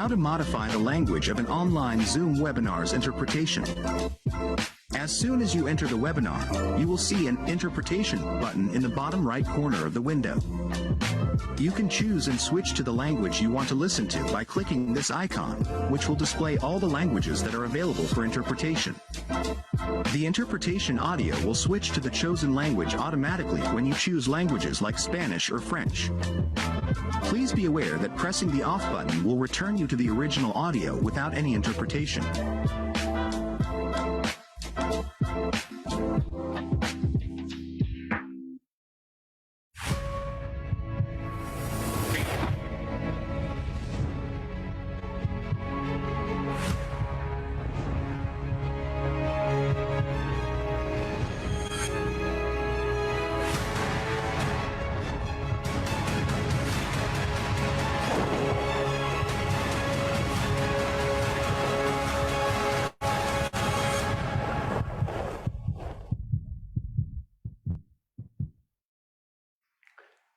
How to modify the language of an online Zoom webinar's interpretation. As soon as you enter the webinar, you will see an interpretation button in the bottom right corner of the window. You can choose and switch to the language you want to listen to by clicking this icon, which will display all the languages that are available for interpretation. The interpretation audio will switch to the chosen language automatically when you choose languages like Spanish or French. Please be aware that pressing the off button will return you to the original audio without any interpretation.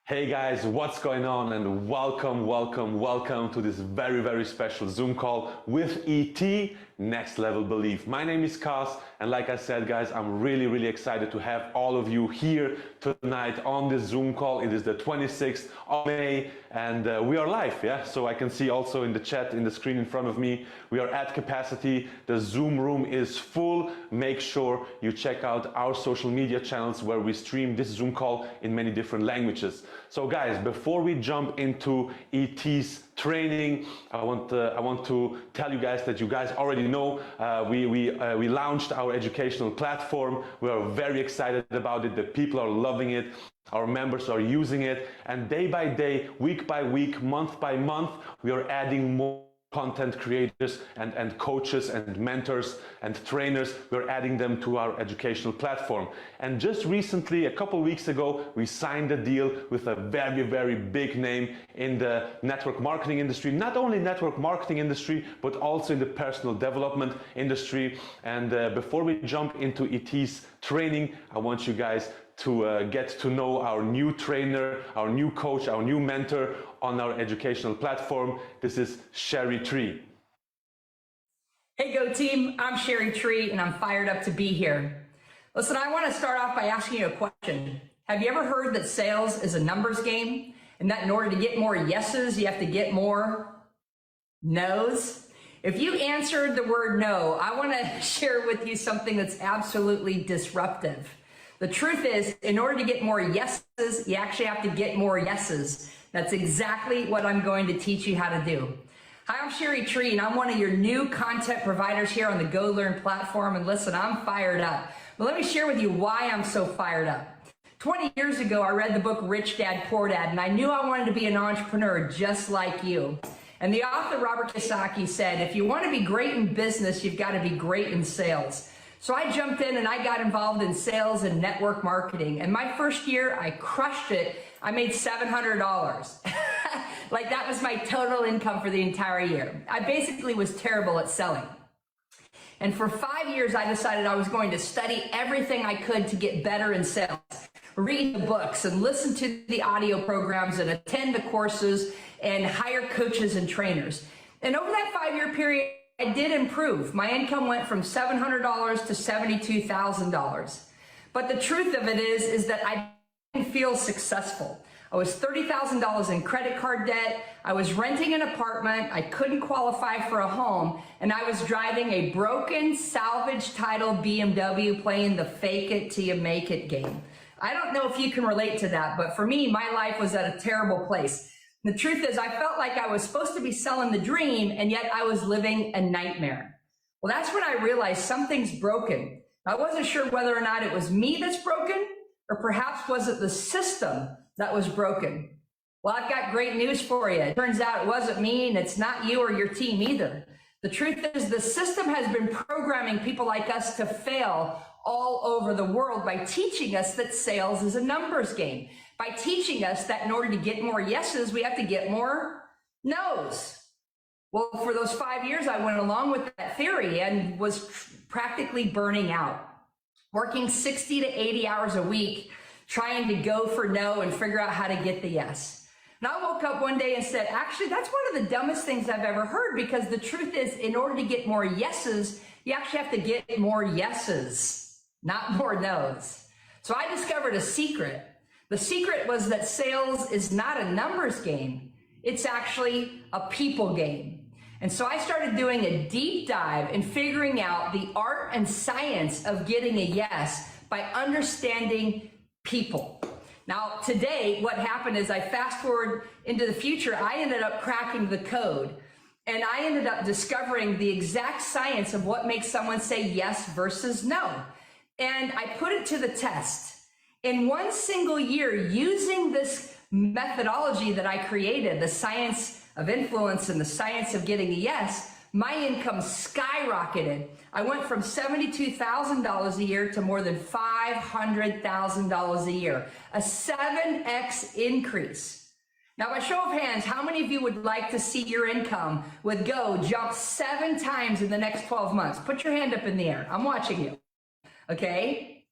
Hey guys, what's going on? And welcome to this very special Zoom call with ET, Next Level Belief. My name is Kaz, and like I said guys, I'm really excited to have all of you here tonight on this Zoom call. It is the 26th of May and we are live, yeah? So I can see also in the chat, in the screen in front of me, we are at capacity. The Zoom room is full. Make sure you check out our social media channels where we stream this Zoom call in many different languages. So guys, before we jump into ET's training, I want to tell you guys that you guys already know we launched our educational platform. We are very excited about it. The people are loving it. Our members are using it, and day by day, week by week, month by month, we are adding more content creators and coaches and mentors and trainers. We're adding them to our educational platform. And just recently, a couple weeks ago, we signed a deal with a very big name in the network marketing industry. Not only network marketing industry, but also in the personal development industry. And before we jump into ET's training, I want you guys to get to know our new trainer, our new coach, our new mentor on our educational platform. This is Sherry Tree. Hey Go team, I'm Sherry Tree and I'm fired up to be here. Listen, I want to start off by asking you a question. Have you ever heard that sales is a numbers game and that in order to get more yeses, you have to get more no's? If you answered the word no, I want to share with you something that's absolutely disruptive. The truth is, in order to get more yeses, you actually have to get more yeses. That's exactly what I'm going to teach you how to do. Hi, I'm Sherry Tree, and I'm one of your new content providers here on the Go Learn platform. And listen, I'm fired up. But let me share with you why I'm so fired up. 20 years ago, I read the book Rich Dad, Poor Dad, and I knew I wanted to be an entrepreneur just like you. And the author, Robert Kiyosaki, said, if you want to be great in business, you've got to be great in sales. So I jumped in and I got involved in sales and network marketing. And my first year, I crushed it. I made $700. Like that was my total income for the entire year. I basically was terrible at selling. And for 5 years, I decided I was going to study everything I could to get better in sales. Read the books and listen to the audio programs and attend the courses and hire coaches and trainers. And over that 5-year period, I did improve. My income went from $700 to $72,000. But the truth of it is that I didn't feel successful. I was $30,000 in credit card debt. I was renting an apartment. I couldn't qualify for a home. And I was driving a broken salvage title BMW playing the fake it till you make it game. I don't know if you can relate to that, but for me, my life was at a terrible place. The truth is, I felt like I was supposed to be selling the dream, and yet I was living a nightmare. Well, that's when I realized something's broken. I wasn't sure whether or not it was me that's broken, or perhaps was it the system that was broken. Well, I've got great news for you. It turns out it wasn't me, and it's not you or your team either. The truth is, the system has been programming people like us to fail all over the world by teaching us that sales is a numbers game, by teaching us that in order to get more yeses, we have to get more no's. Well, for those 5 years, I went along with that theory and was practically burning out, working 60 to 80 hours a week, trying to go for no and figure out how to get the yes. And I woke up one day and said, actually, that's one of the dumbest things I've ever heard, because the truth is, in order to get more yeses, you actually have to get more yeses, not more nos. So I discovered a secret. The secret was that sales is not a numbers game. It's actually a people game. And so I started doing a deep dive in figuring out the art and science of getting a yes by understanding people. Now, today, what happened is I fast forward into the future, I ended up cracking the code, and I ended up discovering the exact science of what makes someone say yes versus no. And I put it to the test. In one single year, using this methodology that I created, the science of influence and the science of getting a yes, my income skyrocketed. I went from $72,000 a year to more than $500,000 a year, a 7x increase. Now, by show of hands, how many of you would like to see your income with Go jump 7 times in the next 12 months? Put your hand up in the air. I'm watching you. Okay?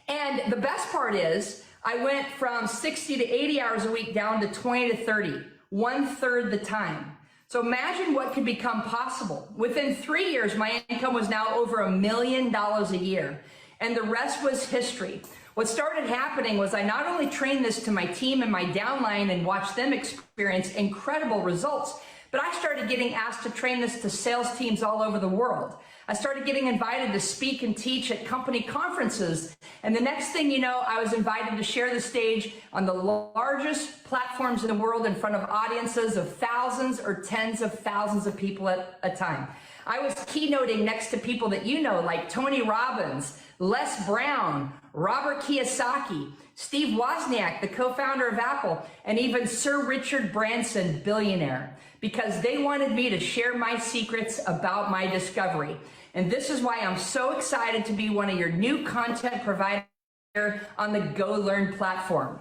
And the best part is I went from 60 to 80 hours a week down to 20 to 30, 1/3 the time. So imagine what could become possible. Within 3 years, my income was now over $1 million a year, and the rest was history. What started happening was I not only trained this to my team and my downline and watched them experience incredible results, but I started getting asked to train this to sales teams all over the world. I started getting invited to speak and teach at company conferences. And the next thing you know, I was invited to share the stage on the largest platforms in the world in front of audiences of thousands or tens of thousands of people at a time. I was keynoting next to people that you know, like Tony Robbins, Les Brown, Robert Kiyosaki, Steve Wozniak, the co-founder of Apple, and even Sir Richard Branson, billionaire, because they wanted me to share my secrets about my discovery. And this is why I'm so excited to be one of your new content providers on the Go Learn platform.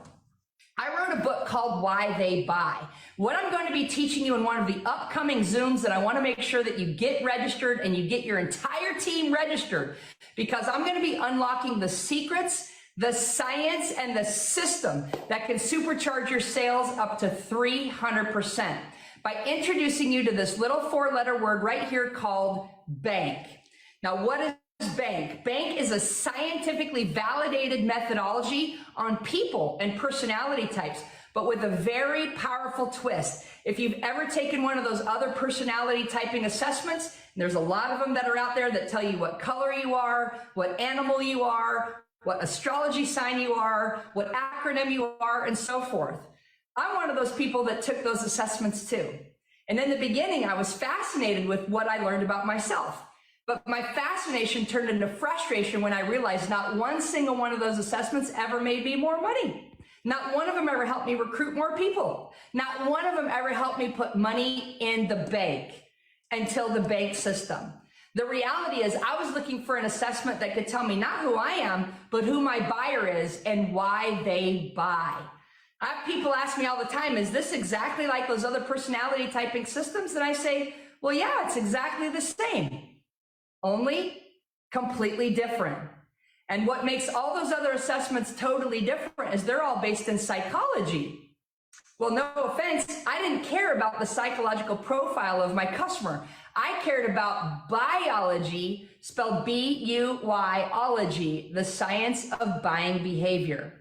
I wrote a book called Why They Buy. What I'm going to be teaching you in one of the upcoming Zooms, and I want to make sure that you get registered and you get your entire team registered, because I'm going to be unlocking the secrets, the science, and the system that can supercharge your sales up to 300% by introducing you to this little 4-letter word right here called bank. Now, what is bank? Bank is a scientifically validated methodology on people and personality types, but with a very powerful twist. If you've ever taken one of those other personality typing assessments, and there's a lot of them that are out there that tell you what color you are, what animal you are, what astrology sign you are, what acronym you are, and so forth. I'm one of those people that took those assessments too. And in the beginning, I was fascinated with what I learned about myself. But my fascination turned into frustration when I realized not one single one of those assessments ever made me more money. Not one of them ever helped me recruit more people. Not one of them ever helped me put money in the bank until the bank system. The reality is I was looking for an assessment that could tell me not who I am, but who my buyer is and why they buy. I have people ask me all the time, is this exactly like those other personality typing systems? And I say, well, yeah, it's exactly the same, only completely different. And what makes all those other assessments totally different is they're all based in psychology. Well, no offense, I didn't care about the psychological profile of my customer. I cared about biology, spelled B-U-Y-ology, the science of buying behavior.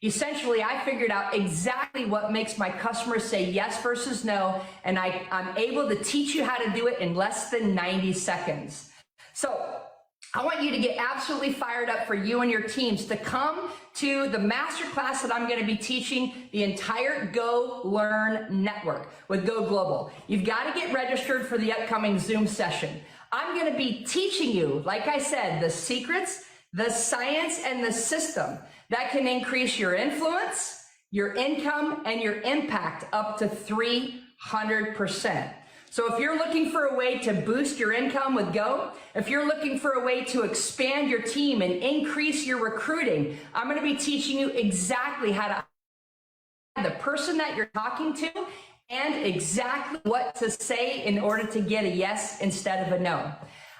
Essentially, I figured out exactly what makes my customers say yes versus no, and I'm able to teach you how to do it in less than 90 seconds. So I want you to get absolutely fired up for you and your teams to come to the masterclass that I'm going to be teaching the entire Go Learn network with GoGlobal. You've got to get registered for the upcoming Zoom session. I'm going to be teaching you, like I said, the secrets, the science, and the system that can increase your influence, your income, and your impact up to 300%. So if you're looking for a way to boost your income with Go, if you're looking for a way to expand your team and increase your recruiting, I'm going to be teaching you exactly how to the person that you're talking to and exactly what to say in order to get a yes instead of a no.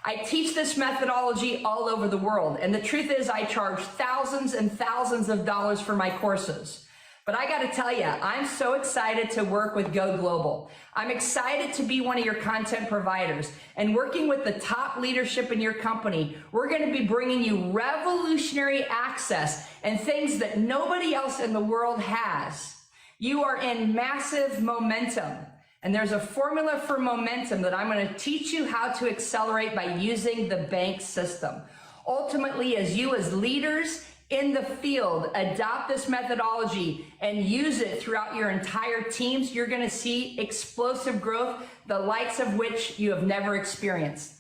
I teach this methodology all over the world, and the truth is I charge thousands and thousands of dollars for my courses. But I got to tell you, I'm so excited to work with GoGlobal. I'm excited to be one of your content providers and working with the top leadership in your company. We're going to be bringing you revolutionary access and things that nobody else in the world has. You are in massive momentum. And there's a formula for momentum that I'm going to teach you how to accelerate by using the bank system. Ultimately, as you as leaders in the field adopt this methodology and use it throughout your entire teams, you're going to see explosive growth, the likes of which you have never experienced.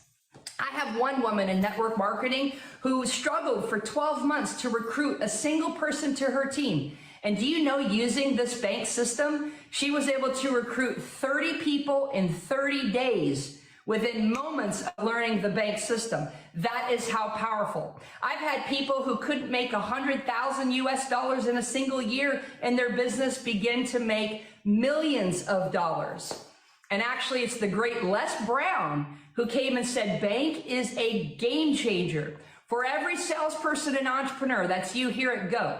I have one woman in network marketing who struggled for 12 months to recruit a single person to her team. And do you know, using this bank system, she was able to recruit 30 people in 30 days within moments of learning the bank system. That is how powerful. I've had people who couldn't make 100,000 US dollars in a single year and their business begin to make millions of dollars. And actually, it's the great Les Brown who came and said, bank is a game changer for every salesperson and entrepreneur. That's you here at Go.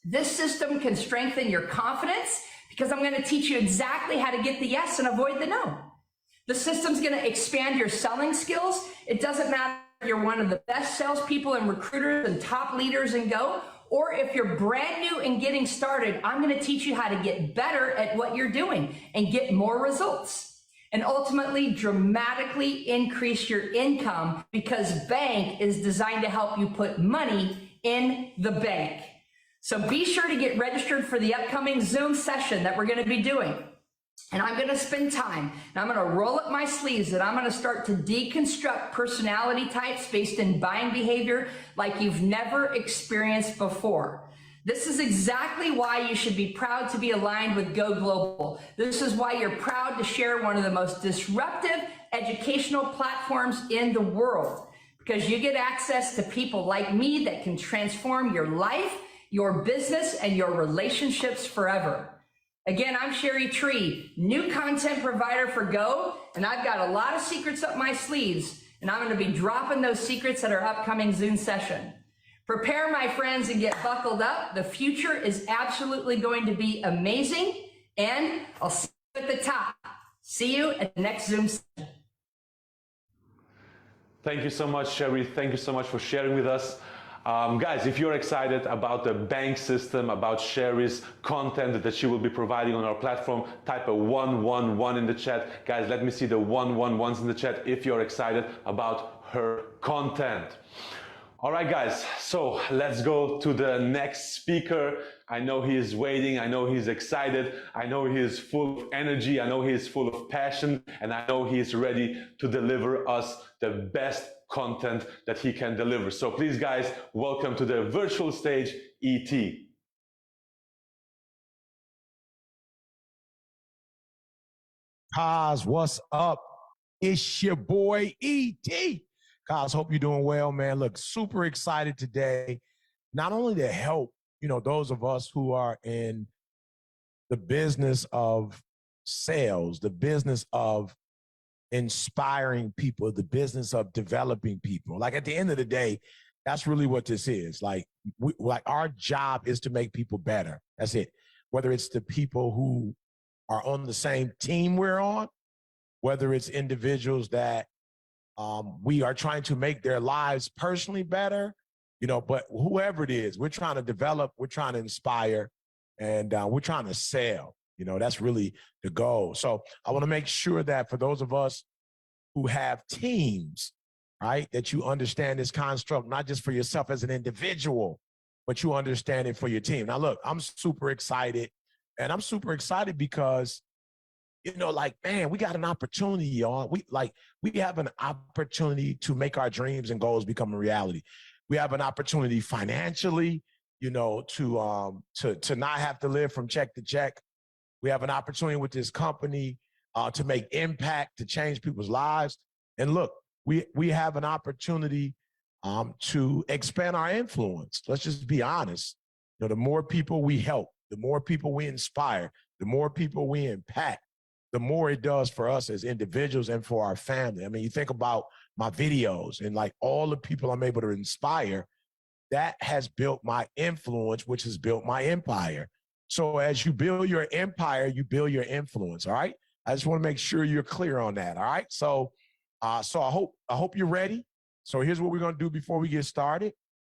This system can strengthen your confidence because I'm going to teach you exactly how to get the yes and avoid the no. The system's going to expand your selling skills. It doesn't matter if you're one of the best salespeople and recruiters and top leaders in Go, or if you're brand new and getting started. I'm going to teach you how to get better at what you're doing and get more results, and ultimately dramatically increase your income, because bank is designed to help you put money in the bank. So be sure to get registered for the upcoming Zoom session that we're going to be doing. And I'm going to spend time, and I'm going to roll up my sleeves, and I'm going to start to deconstruct personality types based in buying behavior like you've never experienced before. This is exactly why you should be proud to be aligned with GoGlobal. This is why you're proud to share one of the most disruptive educational platforms in the world, because you get access to people like me that can transform your life, your business, and your relationships forever. Again, I'm Sherry Tree, new content provider for Go, and I've got a lot of secrets up my sleeves, and I'm going to be dropping those secrets at our upcoming Zoom session. Prepare, my friends, and get buckled up. The future is absolutely going to be amazing, and I'll see you at the top. See you at the next Zoom session. Thank you so much, Sherry. Thank you so much for sharing with us. Guys, if you're excited about the bank system, about Sherry's content that she will be providing on our platform, type a 111 in the chat. Guys, let me see the 111s in the chat if you're excited about her content. All right, guys, so let's go to the next speaker. I know he is waiting. I know he's excited. I know he is full of energy. I know he is full of passion, and I know he is ready to deliver us the best content that he can deliver. So please, guys, welcome to the virtual stage, E.T. Kaz, what's up? It's your boy E.T. Kaz, hope you're doing well, man. Look, super excited today, not only to help, those of us who are in the business of sales, the business of inspiring people, the business of developing people. Like, at the end of the day, that's really what this is. Like our job is to make people better. That's it. Whether it's the people who are on the same team we're on, whether it's individuals that we are trying to make their lives personally better, but whoever it is, we're trying to develop, we're trying to inspire, and we're trying to sell. That's really the goal. So I want to make sure that for those of us who have teams, right, that you understand this construct, not just for yourself as an individual, but you understand it for your team. Now, look, I'm super excited, and I'm super excited because, man, we got an opportunity, y'all. We have an opportunity to make our dreams and goals become a reality. We have an opportunity financially, to not have to live from check to check. We have an opportunity with this company to make impact, to change people's lives. And look, we have an opportunity to expand our influence. Let's just be honest. The more people we help, the more people we inspire, the more people we impact, the more it does for us as individuals and for our family. I mean, you think about my videos and like all the people I'm able to inspire, that has built my influence, which has built my empire. So as you build your empire, you build your influence. All right. I just want to make sure you're clear on that. All right. So, I hope you're ready. So here's what we're going to do before we get started.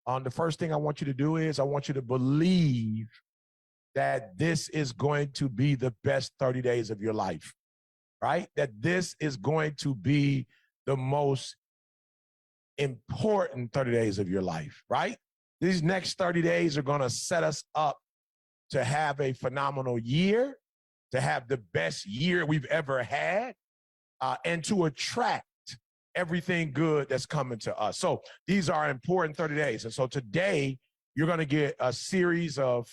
The first thing I want you to do is I want you to believe that this is going to be the best 30 days of your life, right? That this is going to be the most important 30 days of your life, right? These next 30 days are going to set us up to have a phenomenal year, to have the best year we've ever had, and to attract everything good that's coming to us. So these are important 30 days. And so today, you're going to get a series of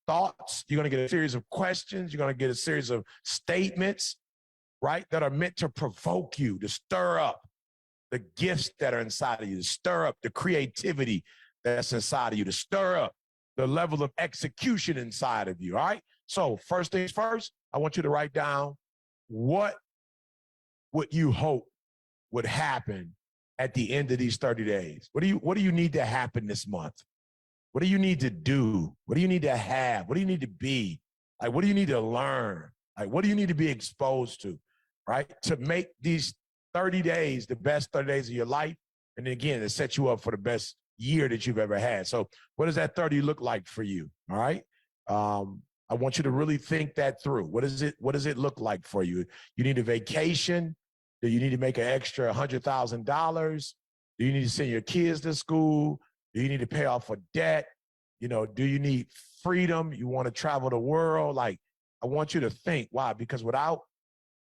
thoughts. You're going to get a series of questions. You're going to get a series of statements, right, that are meant to provoke you, to stir up the gifts that are inside of you, to stir up the creativity that's inside of you, to stir up the level of execution inside of you, all right? So first things first, I want you to write down what would you hope would happen at the end of these 30 days. What do you need to happen this month? What do you need to do? What do you need to have? What do you need to be? Like, what do you need to learn? Like, what do you need to be exposed to, right? To make these 30 days the best 30 days of your life. And then again, to set you up for the best year that you've ever had. So what does that 30 look like for you? All right. I want you to really think that through. What does it look like for you? You need a vacation? Do you need to make an extra $100,000? Do you need to send your kids to school? Do you need to pay off a debt? You know, do you need freedom? You want to travel the world? Like, I want you to think. Why? Because without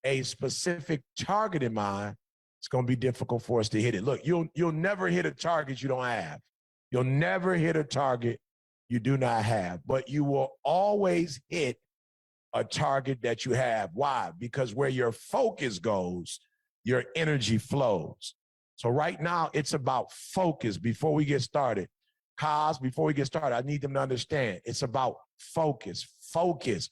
a specific target in mind, it's going to be difficult for us to hit it. Look, you'll never hit a target you don't have. You'll never hit a target you do not have, but you will always hit a target that you have. Why? Because where your focus goes, your energy flows. So right now, it's about focus. Before we get started, Kaz, before we get started, I need them to understand it's about focus. Focus.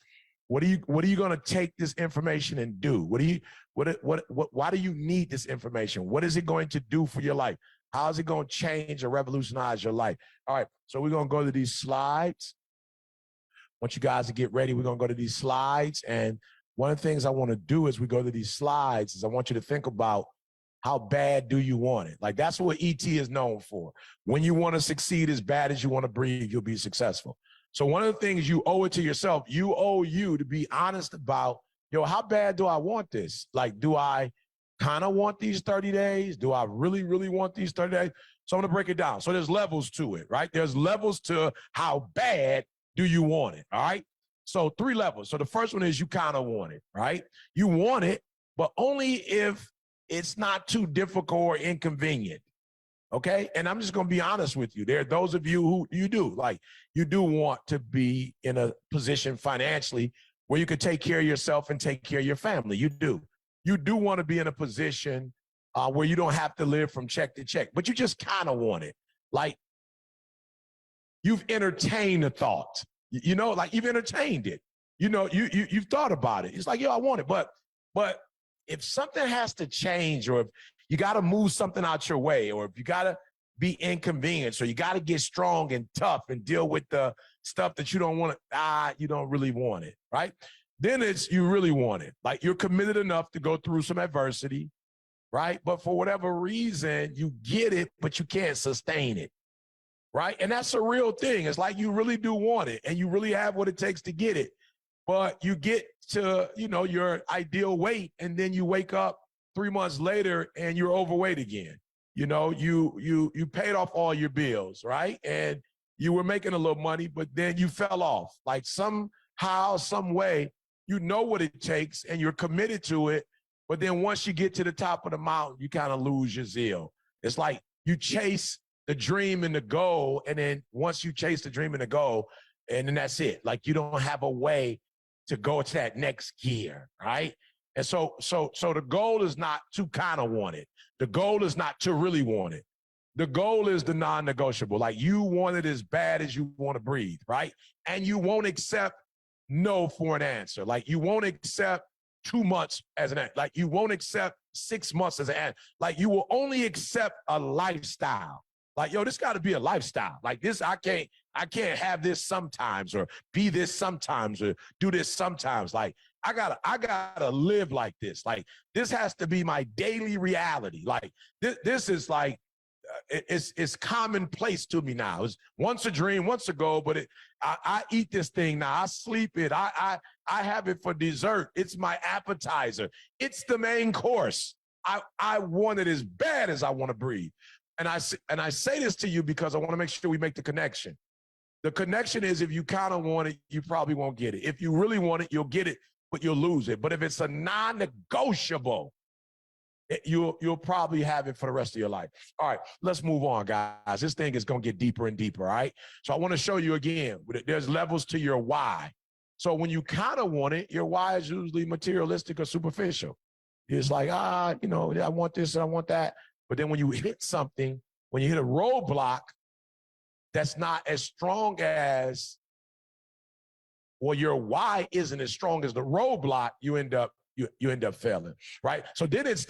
What are you going to take this information and do? Why do you need this information? What is it going to do for your life? How is it going to change or revolutionize your life? All right, so we're going to go to these slides. I want you guys to get ready. We're going to go to these slides. And one of the things I want to do as we go to these slides is I want you to think about how bad do you want it? Like, that's what ET is known for. When you want to succeed as bad as you want to breathe, you'll be successful. So one of the things you owe it to yourself, you owe you to be honest about, yo, how bad do I want this? Like, do I kind of want these 30 days? Do I really, really want these 30 days? So I'm going to break it down. So there's levels to it, right? There's levels to how bad do you want it, all right? So 3 levels. So the first one is you kind of want it, right? You want it, but only if it's not too difficult or inconvenient, okay? And I'm just going to be honest with you. There are those of you who you do want to be in a position financially where you could take care of yourself and take care of your family. You do. You do want to be in a position where you don't have to live from check to check, but you just kind of want it. Like, you've entertained the thought, you know, like you've entertained it. You know, you've thought about it. It's like, yo, I want it. But if something has to change, or if you got to move something out your way, or if you got to be inconvenienced, or you got to get strong and tough and deal with the stuff that you don't want to, you don't really want it, right? Then it's you really want it. Like, you're committed enough to go through some adversity, right? But for whatever reason, you get it, but you can't sustain it, right? And that's a real thing. It's like you really do want it, and you really have what it takes to get it. But you get to, you know, your ideal weight, and then you wake up 3 months later and you're overweight again. You know, you paid off all your bills, right? And you were making a little money, but then you fell off. Like, somehow, some way, you know what it takes and you're committed to it. But then once you get to the top of the mountain, you kind of lose your zeal. It's like you chase the dream and the goal, and then once you chase the dream and the goal, and then that's it. Like, you don't have a way to go to that next gear, right? And so the goal is not to kind of want it. The goal is not to really want it. The goal is the non-negotiable. Like, you want it as bad as you want to breathe, right? And you won't accept no for an answer. Like, you won't accept 2 months as an answer. Like, you won't accept 6 months as an answer. Like, you will only accept a lifestyle. Like, yo, this got to be a lifestyle. Like this, I can't have this sometimes or be this sometimes or do this sometimes. Like I gotta live like this. Like this has to be my daily reality. Like this is like, it's commonplace to me now. It was once a dream, once a goal, but I eat this thing now. I sleep it. I have it for dessert. It's my appetizer. It's the main course. I want it as bad as I want to breathe. And I say this to you because I want to make sure we make the connection. The connection is if you kind of want it, you probably won't get it. If you really want it, you'll get it, but you'll lose it. But if it's a non-negotiable, you'll probably have it for the rest of your life. All right, let's move on, guys. This thing is going to get deeper and deeper, all right? So I want to show you again, there's levels to your why. So when you kind of want it, your why is usually materialistic or superficial. It's like, I want this and I want that. But then when you hit something, when you hit a roadblock that's not as strong as, or your why isn't as strong as the roadblock, you end up failing, right? So then it's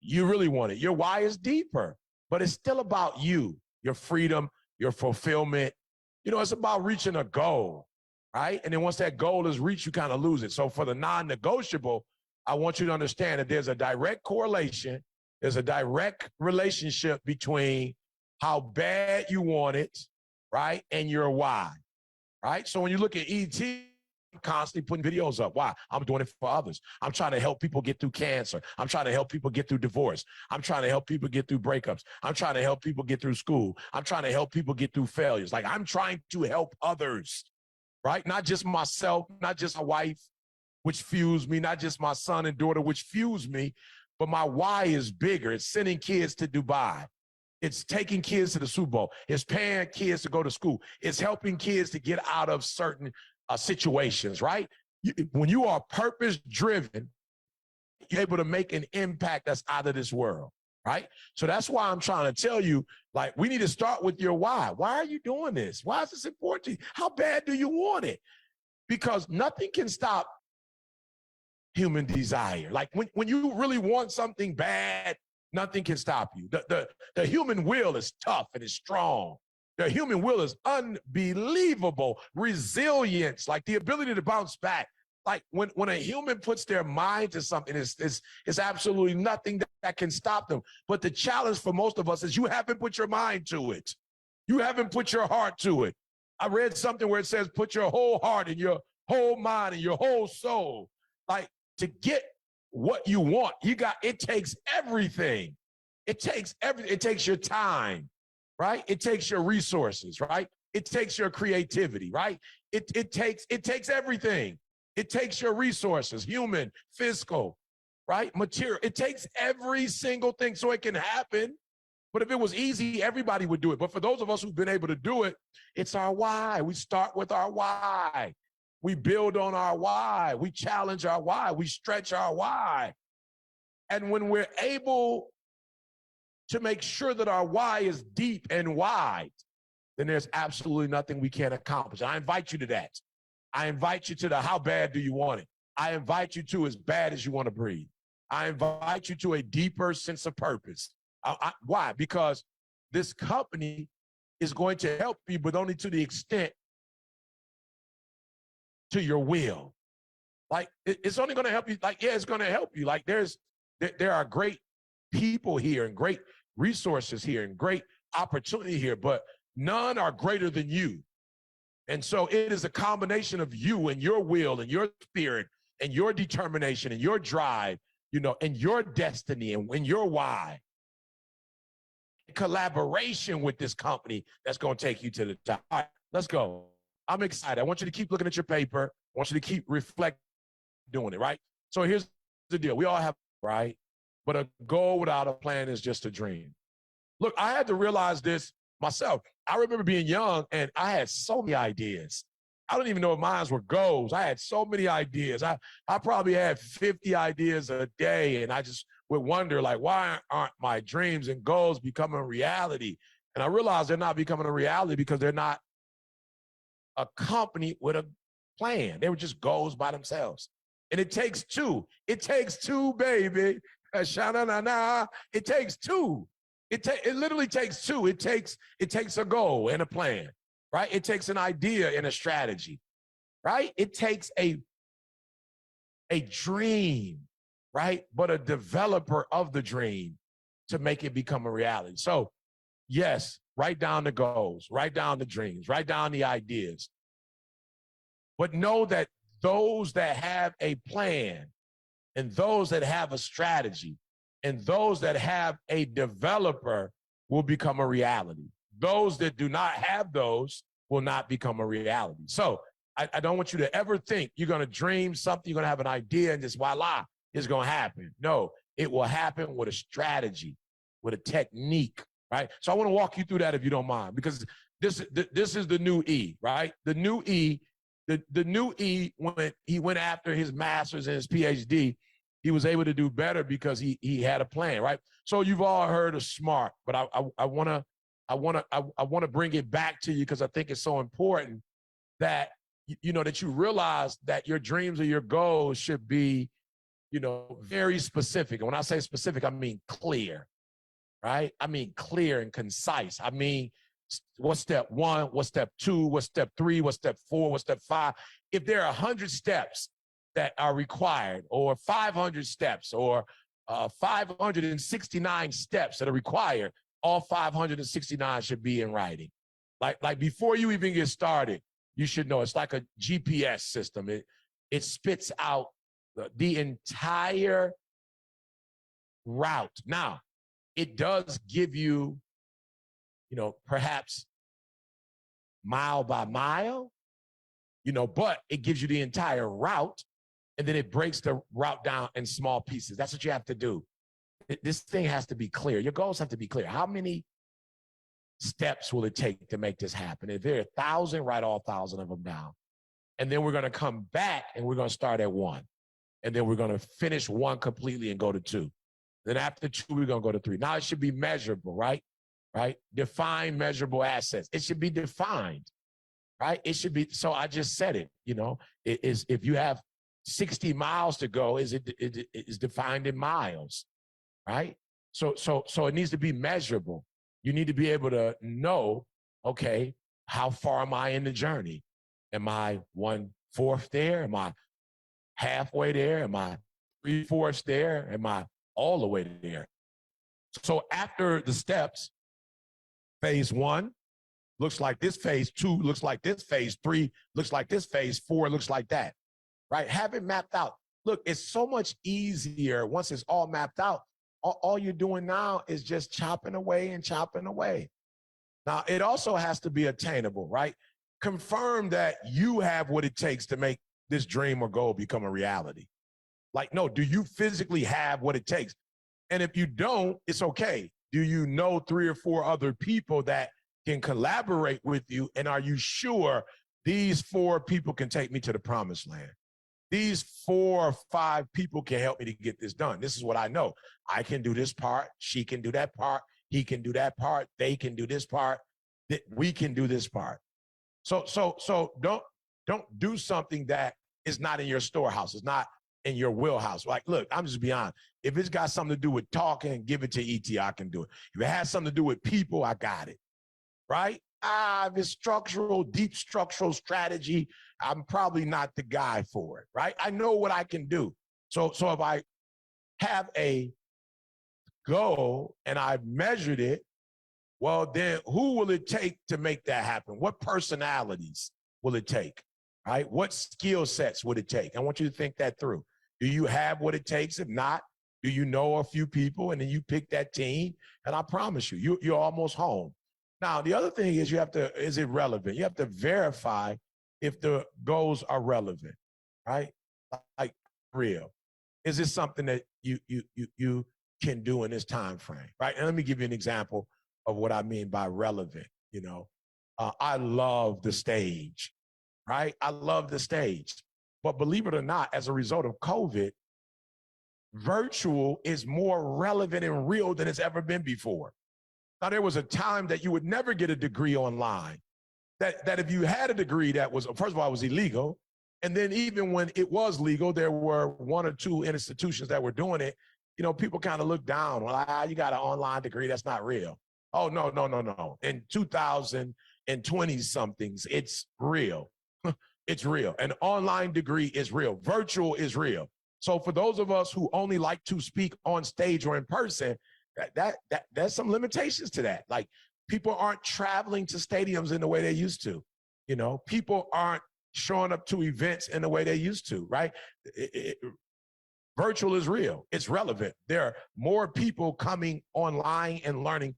you really want it. Your why is deeper, but it's still about you, your freedom, your fulfillment. It's about reaching a goal, right? And then once that goal is reached, you kind of lose it. So for the non-negotiable, I want you to understand that there's a direct correlation. There's a direct relationship between how bad you want it, right, and your why, right? So when you look at ET, I'm constantly putting videos up. Why? I'm doing it for others. I'm trying to help people get through cancer. I'm trying to help people get through divorce. I'm trying to help people get through breakups. I'm trying to help people get through school. I'm trying to help people get through failures. Like I'm trying to help others, right? Not just myself, not just my wife, which fuels me, not just my son and daughter, which fuels me, but my why is bigger. It's sending kids to Dubai. It's taking kids to the Super Bowl. It's paying kids to go to school. It's helping kids to get out of certain situations, right? When you are purpose-driven, you're able to make an impact that's out of this world, right? So that's why I'm trying to tell you, like, we need to start with your why. Why are you doing this? Why is this important to you? How bad do you want it? Because nothing can stop human desire. Like when you really want something bad, nothing can stop you. The human will is tough and is strong. The human will is unbelievable. Resilience, like the ability to bounce back. Like when a human puts their mind to something, it's absolutely nothing that can stop them. But the challenge for most of us is you haven't put your mind to it. You haven't put your heart to it. I read something where it says put your whole heart and your whole mind and your whole soul. Like, to get what you want, it takes everything. It takes everything. It takes your time, right? It takes your resources, right? It takes your creativity, right? It takes everything. It takes your resources, human, physical, right? Material. It takes every single thing so it can happen. But if it was easy, everybody would do it. But for those of us who've been able to do it, it's our why. We start with our why. We build on our why. We challenge our why. We stretch our why. And when we're able to make sure that our why is deep and wide, then there's absolutely nothing we can't accomplish. I invite you to that. I invite you to the how bad do you want it? I invite you to as bad as you want to breathe. I invite you to a deeper sense of purpose. Why? Because this company is going to help you, but only to the extent to your will. Like it's only going to help you. Like, yeah, it's going to help you. Like there are great people here and great resources here and great opportunity here, but none are greater than you. And so it is a combination of you and your will and your spirit and your determination and your drive, and your destiny and your why. Collaboration with this company that's going to take you to the top. All right, let's go. I'm excited. I want you to keep looking at your paper. I want you to keep reflecting, doing it, right? So here's the deal. We all have, right? But a goal without a plan is just a dream. Look, I had to realize this myself. I remember being young and I had so many ideas. I don't even know if mine were goals. I had so many ideas. I probably had 50 ideas a day, and I just would wonder, like, why aren't my dreams and goals becoming reality? And I realized they're not becoming a reality because they're not accompanied with a plan. They were just goals by themselves. And it takes two. It takes two, baby. Sha-na-na-na. It takes two. It literally takes two. It takes a goal and a plan, right? It takes an idea and a strategy, right? It takes a dream, right? But a developer of the dream to make it become a reality. So, yes, write down the goals, write down the dreams, write down the ideas. But know that those that have a plan and those that have a strategy and those that have a developer will become a reality. Those that do not have those will not become a reality. So I don't want you to ever think you're going to dream something, you're going to have an idea, and just voila, it's going to happen. No, it will happen with a strategy, with a technique, right? So I want to walk you through that if you don't mind, because this is the new E, right? The new E, the new E, when he went after his master's and his PhD, he was able to do better because he had a plan, right? So you've all heard of SMART, but I want to bring it back to you because I think it's so important that that you realize that your dreams or your goals should be, very specific. And when I say specific, I mean clear, right? I mean clear and concise. I mean, what's step one? What's step two? What's step three? What's step four? What's step five? If there are 100 steps that are required, or 500 steps, or 569 steps that are required, all 569 should be in writing. Like before you even get started, you should know. It's like a GPS system. It spits out the entire route. Now, it does give you, perhaps mile by mile, but it gives you the entire route, and then it breaks the route down in small pieces. That's what you have to do. This thing has to be clear. Your goals have to be clear. How many steps will it take to make this happen? If there are 1,000, write all 1,000 of them down. And then we're going to come back and we're going to start at 1. And then we're going to finish 1 completely and go to 2. Then after 2, we're going to go to 3. Now it should be measurable, right? Right? Define measurable assets. It should be defined, right? It should be. So I just said it, it is, if you have 60 miles to go, it is defined in miles, right? So it needs to be measurable. You need to be able to know, okay, how far am I in the journey? Am I 1/4 there? Am I halfway there? Am I 3/4 there? Am I all the way there? So after the steps, phase 1 looks like this, phase 2 looks like this, phase 3 looks like this, phase 4 looks like that, right? Have it mapped out. Look, it's so much easier once it's all mapped out. All you're doing now is just chopping away and chopping away. Now, it also has to be attainable, right? Confirm that you have what it takes to make this dream or goal become a reality. Like, no, do you physically have what it takes? And if you don't, it's okay. Do you know 3 or 4 other people that can collaborate with you? And are you sure these 4 people can take me to the promised land? These 4 or 5 people can help me to get this done. This is what I know. I can do this part. She can do that part. He can do that part. They can do this part. We can do this part. So don't do something that is not in your storehouse. It's not in your wheelhouse. Like, look, I'm just be honest. If it's got something to do with talking, give it to ET. I can do it. If it has something to do with people, I got it. Right? If it's structural, deep structural strategy, I'm probably not the guy for it, right? I know what I can do. So if I have a goal and I've measured it, well, then who will it take to make that happen? What personalities will it take, right? What skill sets would it take? I want you to think that through. Do you have what it takes? If not, do you know a few people and then you pick that team? And I promise you, you're almost home. Now, the other thing is is it relevant? You have to verify if the goals are relevant, right? Like real. Is this something that you can do in this time frame, right? And let me give you an example of what I mean by relevant. I love the stage, right? I love the stage. But believe it or not, as a result of COVID, virtual is more relevant and real than it's ever been before. Now, there was a time that you would never get a degree online. That if you had a degree that was, first of all, it was illegal. And then even when it was legal, there were 1 or 2 institutions that were doing it. people kind of look down. Well, you got an online degree. That's not real. Oh, no, no, no, no. In 2020 somethings, it's real. It's real. An online degree is real. Virtual is real. So for those of us who only like to speak on stage or in person, there's some limitations to that. Like, people aren't traveling to stadiums in the way they used to. People aren't showing up to events in the way they used to, right? Virtual is real. It's relevant. There are more people coming online and learning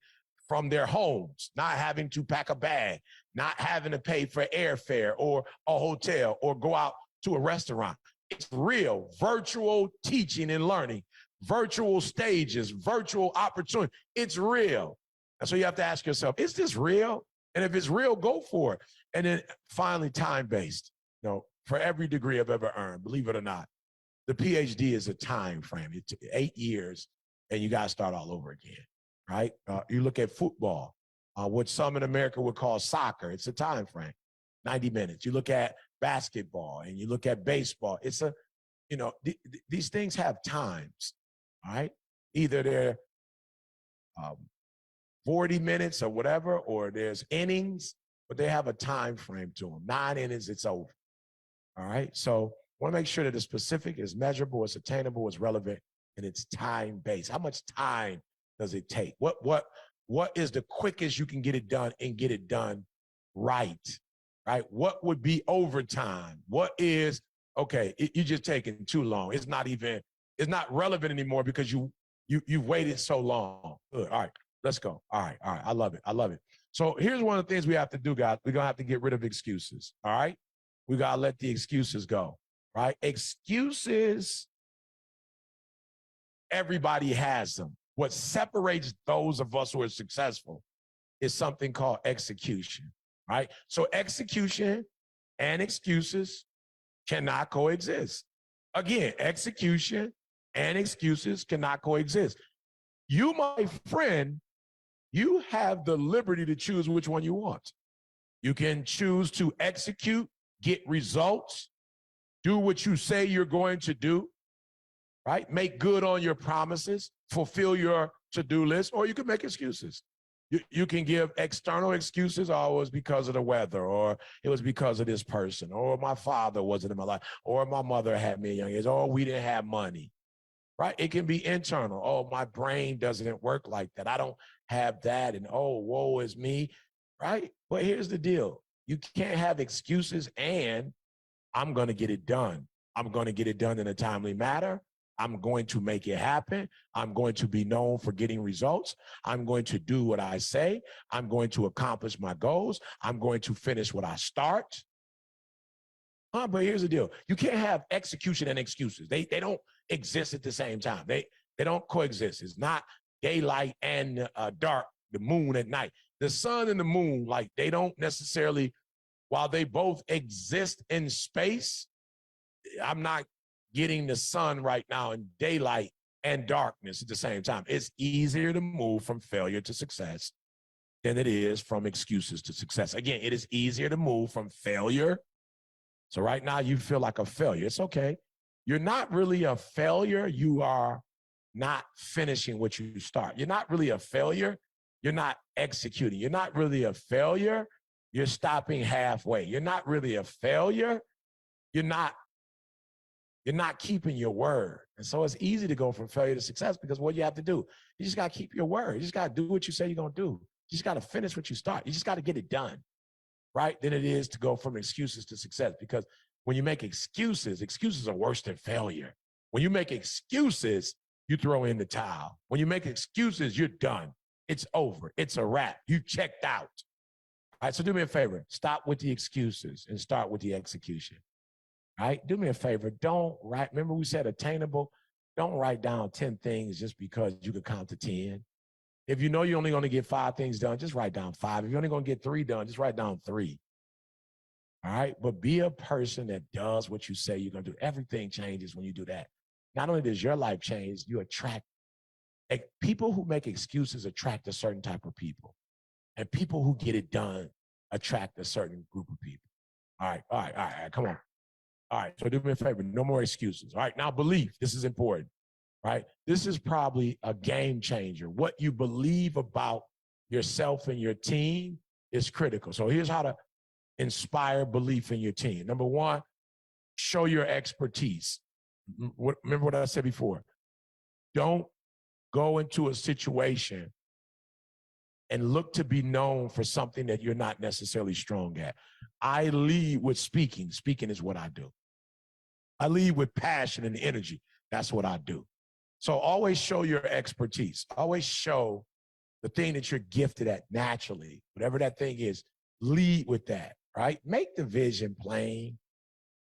from their homes, not having to pack a bag, not having to pay for airfare or a hotel or go out to a restaurant. It's real. Virtual teaching and learning, virtual stages, virtual opportunity. It's real. And so you have to ask yourself, is this real? And if it's real, go for it. And then finally, time-based. For every degree I've ever earned, believe it or not, the PhD is a time frame. It's 8 years, and you got to start all over again, right? You look at football, what some in America would call soccer. It's a time frame, 90 minutes. You look at basketball, and you look at baseball. It's these things have times, all right? Either they're 40 minutes or whatever, or there's innings, but they have a time frame to them. 9 innings, it's over, all right? So I want to make sure that it's specific, it's measurable, it's attainable, it's relevant, and it's time-based. How much time does it take? What is the quickest you can get it done and get it done right? What would be overtime? What is, okay, you're just taking too long. It's not relevant anymore because you've waited so long. Good. All right, let's go. All right. I love it. So here's one of the things we have to do, guys. We're going to have to get rid of excuses, all right? We got to let the excuses go. Right? Excuses, everybody has them. What separates those of us who are successful is something called execution, right? So execution and excuses cannot coexist. Again, execution and excuses cannot coexist. You, my friend, you have the liberty to choose which one you want. You can choose to execute, get results, do what you say you're going to do, right? Make good on your promises, fulfill your to-do list, or you can make excuses. You can give external excuses. Oh, it was because of the weather, or it was because of this person, or my father wasn't in my life, or my mother had me at young age, or we didn't have money, right? It can be internal. Oh, my brain doesn't work like that. I don't have that, and oh, woe is me, right? But here's the deal. You can't have excuses and I'm going to get it done. I'm going to get it done in a timely manner. I'm going to make it happen. I'm going to be known for getting results. I'm going to do what I say. I'm going to accomplish my goals. I'm going to finish what I start. But here's the deal. You can't have execution and excuses. They don't exist at the same time. They don't coexist. It's not daylight and dark, the moon at night. The sun and the moon, like, they don't necessarily, while they both exist in space, I'm not getting the sun right now in daylight and darkness at the same time. It's easier to move from failure to success than it is from excuses to success. Again, it is easier to move from failure. So right now you feel like a failure. It's okay. You're not really a failure. You are not finishing what you start. You're not really a failure. You're not executing. You're not really a failure. You're stopping halfway. You're not really a failure. You're not keeping your word. And so it's easy to go from failure to success because what you have to do, you just got to keep your word. You just got to do what you say you're going to do. You just got to finish what you start. You just got to get it done, right? Than it is to go from excuses to success. Because when you make excuses, excuses are worse than failure. When you make excuses, you throw in the towel. When you make excuses, you're done. It's over. It's a wrap. You checked out. All right, so do me a favor. Stop with the excuses and start with the execution. All right, do me a favor. Don't write. Remember we said attainable? Don't write down 10 things just because you could count to 10. If you know you're only going to get 5 things done, just write down 5. If you're only going to get 3 done, just write down 3. All right, but be a person that does what you say you're going to do. Everything changes when you do that. Not only does your life change, you attract. People who make excuses attract a certain type of people. And people who get it done attract a certain group of people. All right, come on. All right, so do me a favor, no more excuses. All right, now belief, this is important. right? This is probably a game changer. What you believe about yourself and your team is critical. So here's how to inspire belief in your team. Number one, show your expertise. Remember what I said before. Don't go into a situation and look to be known for something that you're not necessarily strong at. I lead with speaking. Speaking is what I do. I lead with passion and energy. That's what I do. So always show your expertise. Always show the thing that you're gifted at naturally, whatever that thing is, lead with that, right? Make the vision plain,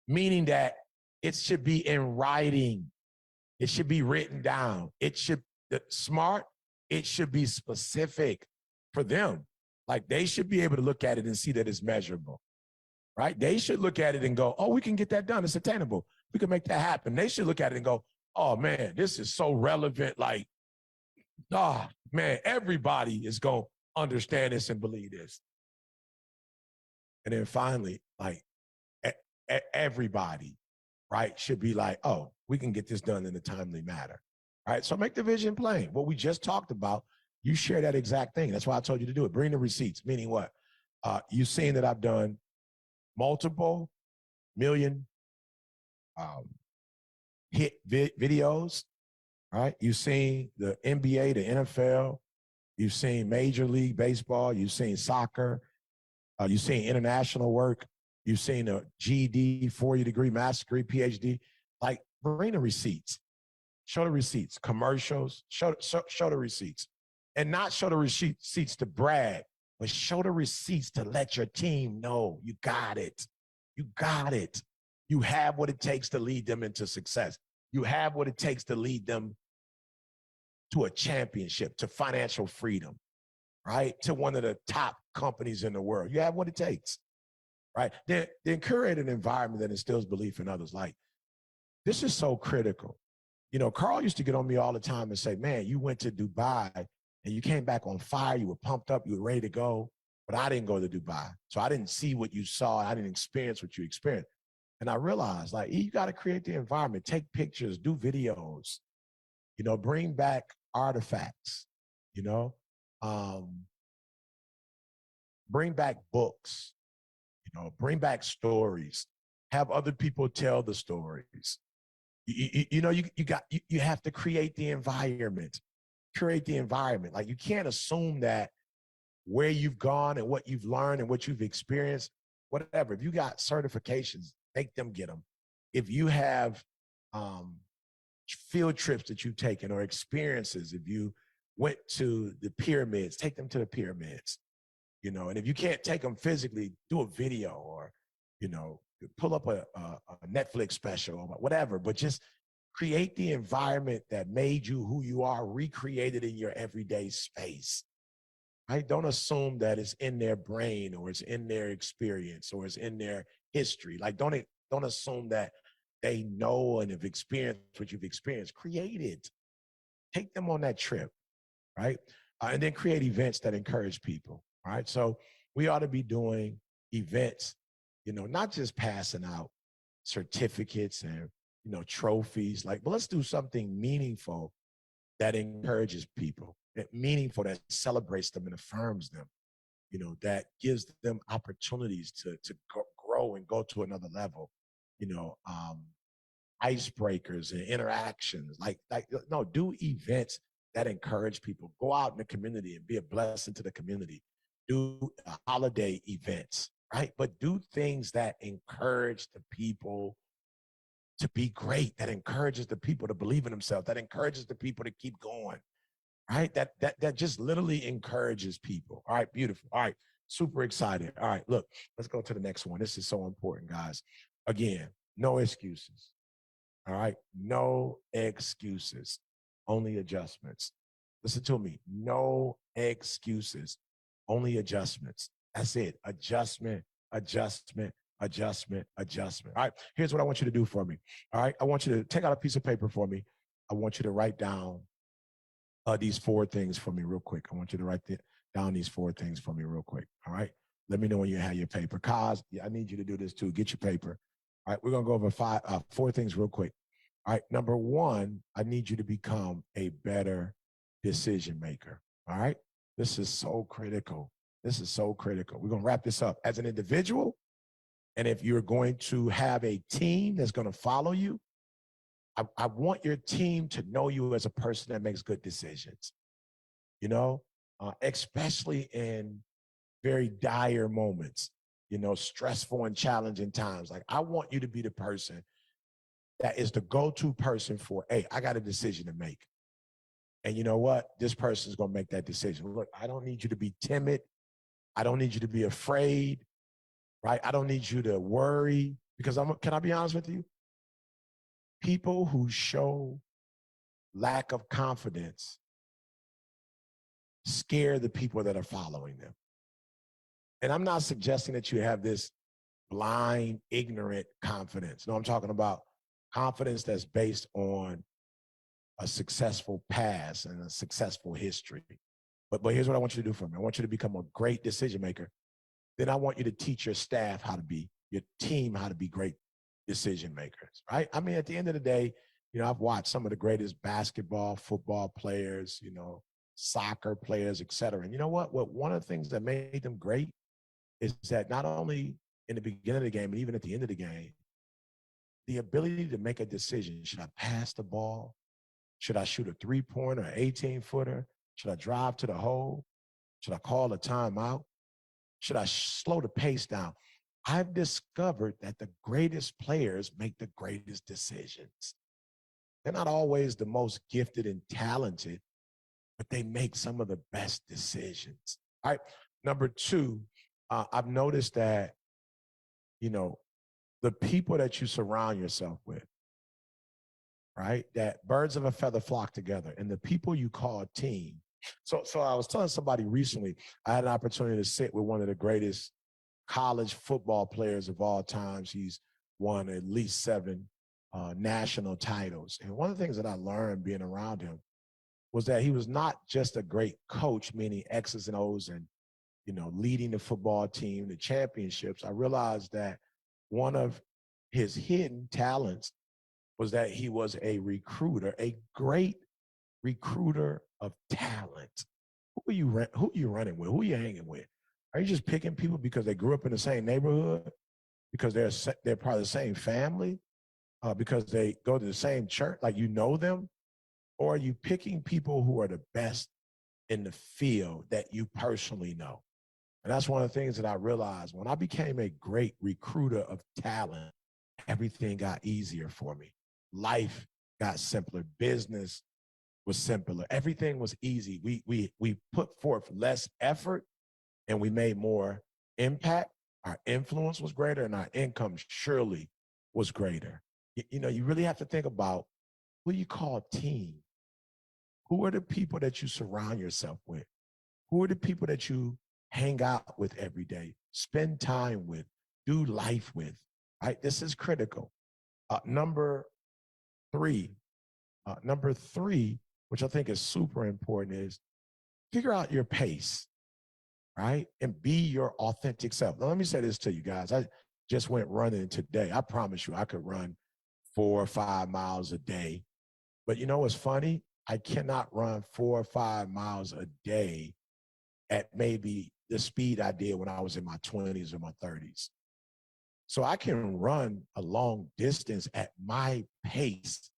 meaning that it should be in writing. It should be written down. It should smart. It should be specific for them. Like they should be able to look at it and see that it's measurable, right? They should look at it and go, oh, we can get that done. It's attainable. We can make that happen. They should look at it and go, oh man, this is so relevant. Like, oh man, everybody is going to understand this and believe this. And then finally, like everybody, right, should be like, oh, we can get this done in a timely manner. All right, so make the vision plain. What we just talked about, you share that exact thing. That's why I told you to do it. Bring the receipts, meaning what? You've seen that I've done multiple million hit videos, right? You've seen the NBA, the NFL. You've seen Major League Baseball. You've seen soccer. You've seen international work. You've seen a GED, 4-degree, master's degree, PhD. Like, bring the receipts. Show the receipts. Commercials. Show the receipts. And not show the receipts to brag, but show the receipts to let your team know you got it. You got it. You have what it takes to lead them into success. You have what it takes to lead them to a championship, to financial freedom, right? To one of the top companies in the world. You have what it takes, right? Then curate an environment that instills belief in others. Like, this is so critical. You know, Carl used to get on me all the time and say, man, you went to Dubai and you came back on fire. You were pumped up. You were ready to go. But I didn't go to Dubai. So I didn't see what you saw. I didn't experience what you experienced. And I realized, like, you got to create the environment, take pictures, do videos, you know, bring back artifacts, you know, bring back books, you know, bring back stories, have other people tell the stories. You know, you have to create the environment, Like, you can't assume that where you've gone and what you've learned and what you've experienced, whatever. If you got certifications, make them get them. If you have field trips that you've taken or experiences, if you went to the pyramids, take them to the pyramids, you know. And if you can't take them physically, do a video or, you know, pull up a Netflix special or whatever, but just create the environment that made you who you are, recreated in your everyday space. Right? Don't assume that it's in their brain or it's in their experience or it's in their history. Like, don't assume that they know and have experienced what you've experienced. Create it. Take them on that trip, right? And then create events that encourage people, right? So we ought to be doing events, you know, not just passing out certificates and, you know, trophies, like, but let's do something meaningful that encourages people, that meaningful, that celebrates them and affirms them, you know, that gives them opportunities to grow and go to another level, you know, icebreakers and interactions. Like, no, do events that encourage people. Go out in the community and be a blessing to the community. Do holiday events, right? But do things that encourage the people to be great, that encourages the people to believe in themselves, that encourages the people to keep going, right? That just literally encourages people. All right, beautiful. All right, super excited. All right, look, let's go to the next one. This is so important, guys. Again, no excuses. All right, no excuses, only adjustments. Listen to me, no excuses, only adjustments. That's it. Adjustment, adjustment, adjustment, adjustment. All right, here's what I want you to do for me. All right, I want you to take out a piece of paper for me. I want you to write down these 4 things for me real quick. I want you to write down these 4 things for me real quick. All right, let me know when you have your paper. Kaz, I need you to do this too. Get your paper. All right, we're gonna go over 4 things real quick. All right. Number one, I need you to become a better decision maker. All right. This is so critical. This is so critical. We're going to wrap this up. As an individual, and if you're going to have a team that's going to follow you, I want your team to know you as a person that makes good decisions, you know, especially in very dire moments, you know, stressful and challenging times. Like, I want you to be the person that is the go-to person for, hey, I got a decision to make. And you know what? This person is going to make that decision. Look, I don't need you to be timid. I don't need you to be afraid, right? I don't need you to worry because can I be honest with you? People who show lack of confidence scare the people that are following them. And I'm not suggesting that you have this blind, ignorant confidence. No, I'm talking about confidence that's based on a successful past and a successful history. But here's what I want you to do for me. I want you to become a great decision maker. Then I want you to teach your staff how to be, your team how to be great decision makers, right? I mean, at the end of the day, you know, I've watched some of the greatest basketball, football players, you know, soccer players, et cetera. And you know what? One of the things that made them great is that not only in the beginning of the game, but even at the end of the game, the ability to make a decision. Should I pass the ball? Should I shoot a three-pointer, an 18-footer? Should I drive to the hole? Should I call a timeout? Should I slow the pace down? I've discovered that the greatest players make the greatest decisions. They're not always the most gifted and talented, but they make some of the best decisions. All right. Number two, I've noticed that, you know, the people that you surround yourself with, right? That birds of a feather flock together, and the people you call a team. So I was telling somebody recently, I had an opportunity to sit with one of the greatest college football players of all times. He's won at least 7 national titles. And one of the things that I learned being around him was that he was not just a great coach, meaning X's and O's and, you know, leading the football team to championships. I realized that one of his hidden talents was that he was a recruiter, a great recruiter of talent. Who are you running with? Who are you hanging with? Are you just picking people because they grew up in the same neighborhood, because they're part of the same family, because they go to the same church, like you know them? Or are you picking people who are the best in the field that you personally know? And that's one of the things that I realized when I became a great recruiter of talent, everything got easier for me. Life got simpler. Business was simpler. Everything was easy. We put forth less effort and we made more impact. Our influence was greater and our income surely was greater. You know, you really have to think about who you call team. Who are the people that you surround yourself with? Who are the people that you hang out with every day, spend time with, do life with, right? This is critical. Number three, which I think is super important, is figure out your pace, right? And be your authentic self. Now, let me say this to you guys. I just went running today. I promise you I could run 4 or 5 miles a day. But you know what's funny? I cannot run 4 or 5 miles a day at maybe the speed I did when I was in my 20s or my 30s. So I can run a long distance at my pace.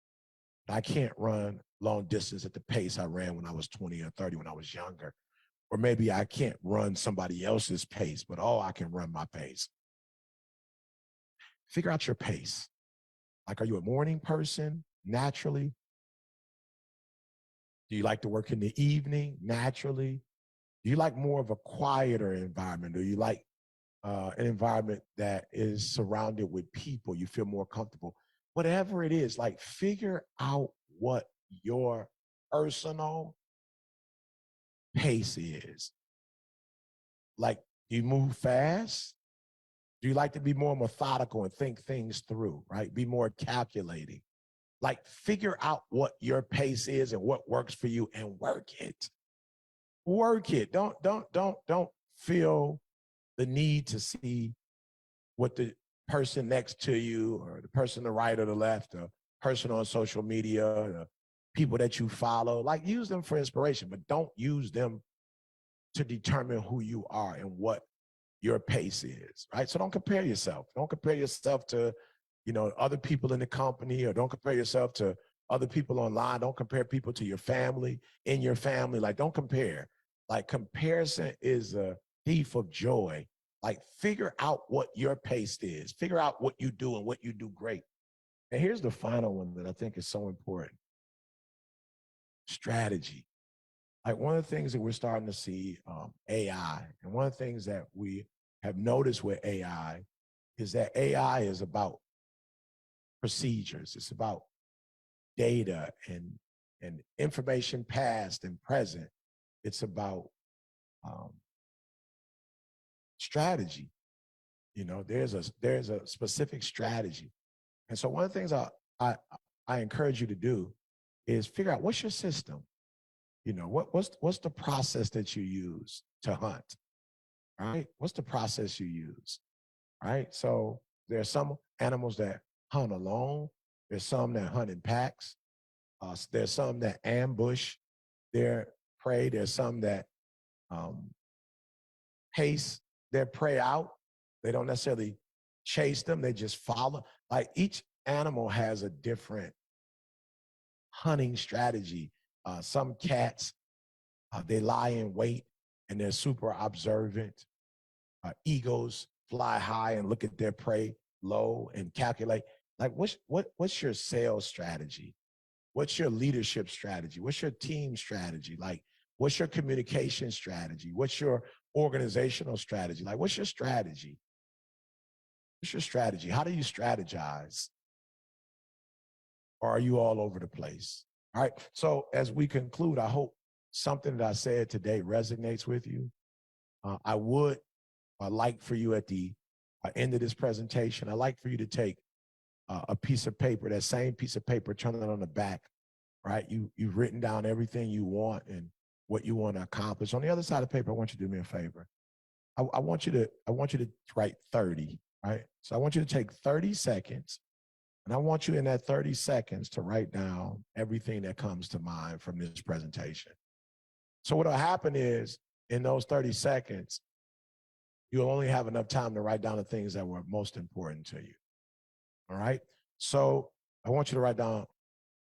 I can't run long distance at the pace I ran when I was 20 or 30 when I was younger. Or maybe I can't run somebody else's pace, but I can run my pace. Figure out your pace. Like, are you a morning person naturally? Do you like to work in the evening naturally? Do you like more of a quieter environment? Do you like an environment that is surrounded with people? You feel more comfortable? Whatever it is, like, figure out what your personal pace is. Like, do you move fast? Do you like to be more methodical and think things through, right? Be more calculating. Like, figure out what your pace is and what works for you and work it. Work it. Don't feel the need to see what the person next to you or the person to the right or the left or person on social media, people that you follow. Like, use them for inspiration, but don't use them to determine who you are and what your pace is, right? So don't compare yourself. Don't compare yourself to, other people in the company, or don't compare yourself to other people online. Don't compare people to your family, in your family. Like, don't compare. Like, comparison is a thief of joy. Like, figure out what your pace is. Figure out what you do and what you do great. And here's the final one that I think is so important. Strategy. Like, one of the things that we're starting to see, AI, and one of the things that we have noticed with AI is that AI is about procedures. It's about data and information past and present. It's about strategy. There's a specific strategy. And so one of the things I encourage you to do is figure out, what's your system. What's the process that you use to hunt, right? What's the process you use, right? So there's some animals that hunt alone. There's some that hunt in packs. There's some that ambush their prey. There's some that pace their prey out. They don't necessarily chase them. They just follow. Like, each animal has a different hunting strategy. Some cats, they lie in wait and they're super observant. Eagles fly high and look at their prey low and calculate. Like, what's your sales strategy? What's your leadership strategy? What's your team strategy? Like, what's your communication strategy? What's your organizational strategy? Like, what's your strategy? What's your strategy? How do you strategize? Or are you all over the place? All right. So as we conclude, I hope something that I said today resonates with you. I would like for you at the end of this presentation, I'd like for you to take a piece of paper, that same piece of paper, turn it on the back, right? You've written down everything you want and what you want to accomplish. On the other side of the paper, I want you to do me a favor. I want you to write 30, right? So I want you to take 30 seconds, and I want you in that 30 seconds to write down everything that comes to mind from this presentation. So what'll happen is, in those 30 seconds, you'll only have enough time to write down the things that were most important to you. All right. So I want you to write down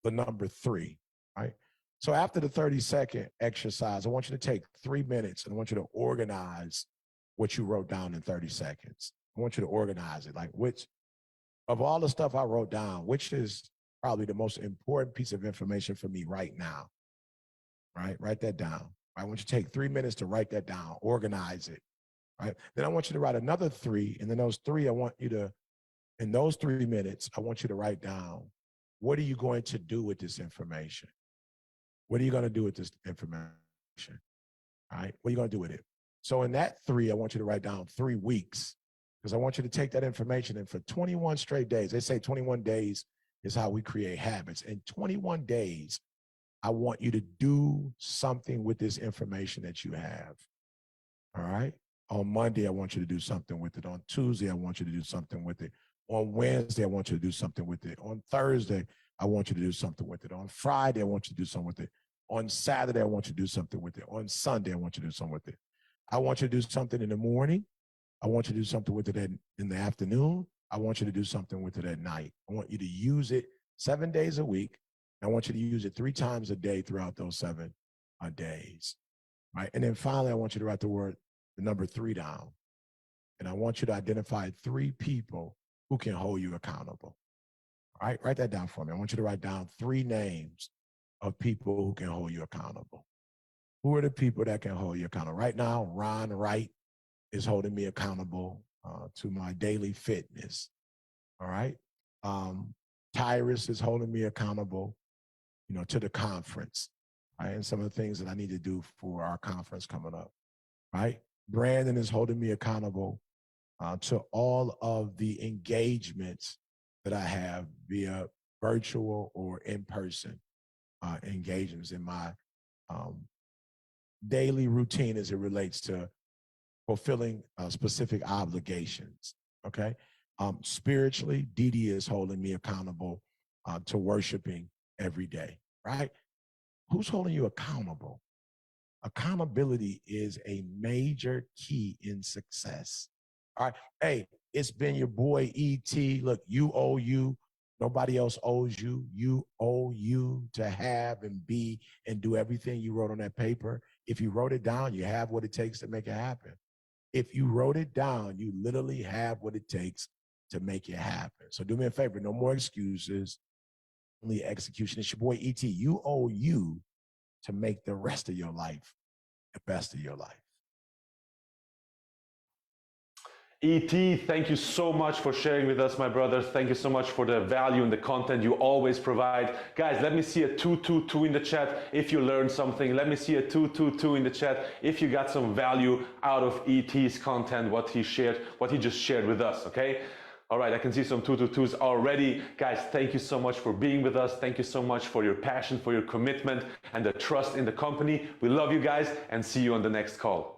the number 3, right? So after the 30-second exercise, I want you to take 3 minutes and I want you to organize what you wrote down in 30 seconds. I want you to organize it. Like, which of all the stuff I wrote down, which is probably the most important piece of information for me right now, right? Write that down. I want you to take 3 minutes to write that down, organize it, right? Then I want you to write another 3, and then those 3, I want you to, in those 3 minutes, I want you to write down, what are you going to do with this information? What are you going to do with this information? All right, what are you going to do with it? So in that 3, I want you to write down 3 weeks, because I want you to take that information, and for 21 straight days, they say 21 days is how we create habits. In 21 days, I want you to do something with this information that you have. All right. On Monday, I want you to do something with it. On Tuesday, I want you to do something with it. On Wednesday, I want you to do something with it. On Thursday, I want you to do something with it. On Friday, I want you to do something with it. On Saturday, I want you to do something with it. On Sunday, I want you to do something with it. I want you to do something in the morning. I want you to do something with it in the afternoon. I want you to do something with it at night. I want you to use it 7 days a week. I want you to use it 3 times a day throughout those 7 days. Right. And then finally, I want you to write the number 3 down. And I want you to identify 3 people who can hold you accountable. All right. Write that down for me. I want you to write down 3 names of people who can hold you accountable. Who are the people that can hold you accountable? Right now, Ron Wright is holding me accountable to my daily fitness. All right. Tyrus is holding me accountable, to the conference, right? And some of the things that I need to do for our conference coming up, right? Brandon is holding me accountable to all of the engagements that I have via virtual or in-person engagements in my daily routine as it relates to fulfilling specific obligations, okay? Spiritually, Dee Dee is holding me accountable to worshiping every day, right? Who's holding you accountable? Accountability is a major key in success. All right. Hey, it's been your boy ET. Look, you owe you. Nobody else owes you. You owe you to have and be and do everything you wrote on that paper. If you wrote it down, you have what it takes to make it happen. If you wrote it down, you literally have what it takes to make it happen. So do me a favor, no more excuses, only execution. It's your boy ET. You owe you to make the rest of your life the best of your life. ET, thank you so much for sharing with us, my brother. Thank you so much for the value and the content you always provide. Guys, let me see a 222 in the chat if you learned something. Let me see a 222 in the chat if you got some value out of ET's content, what he shared, what he just shared with us, okay? All right, I can see some 222s already. Guys, thank you so much for being with us. Thank you so much for your passion, for your commitment, and the trust in the company. We love you guys, and see you on the next call.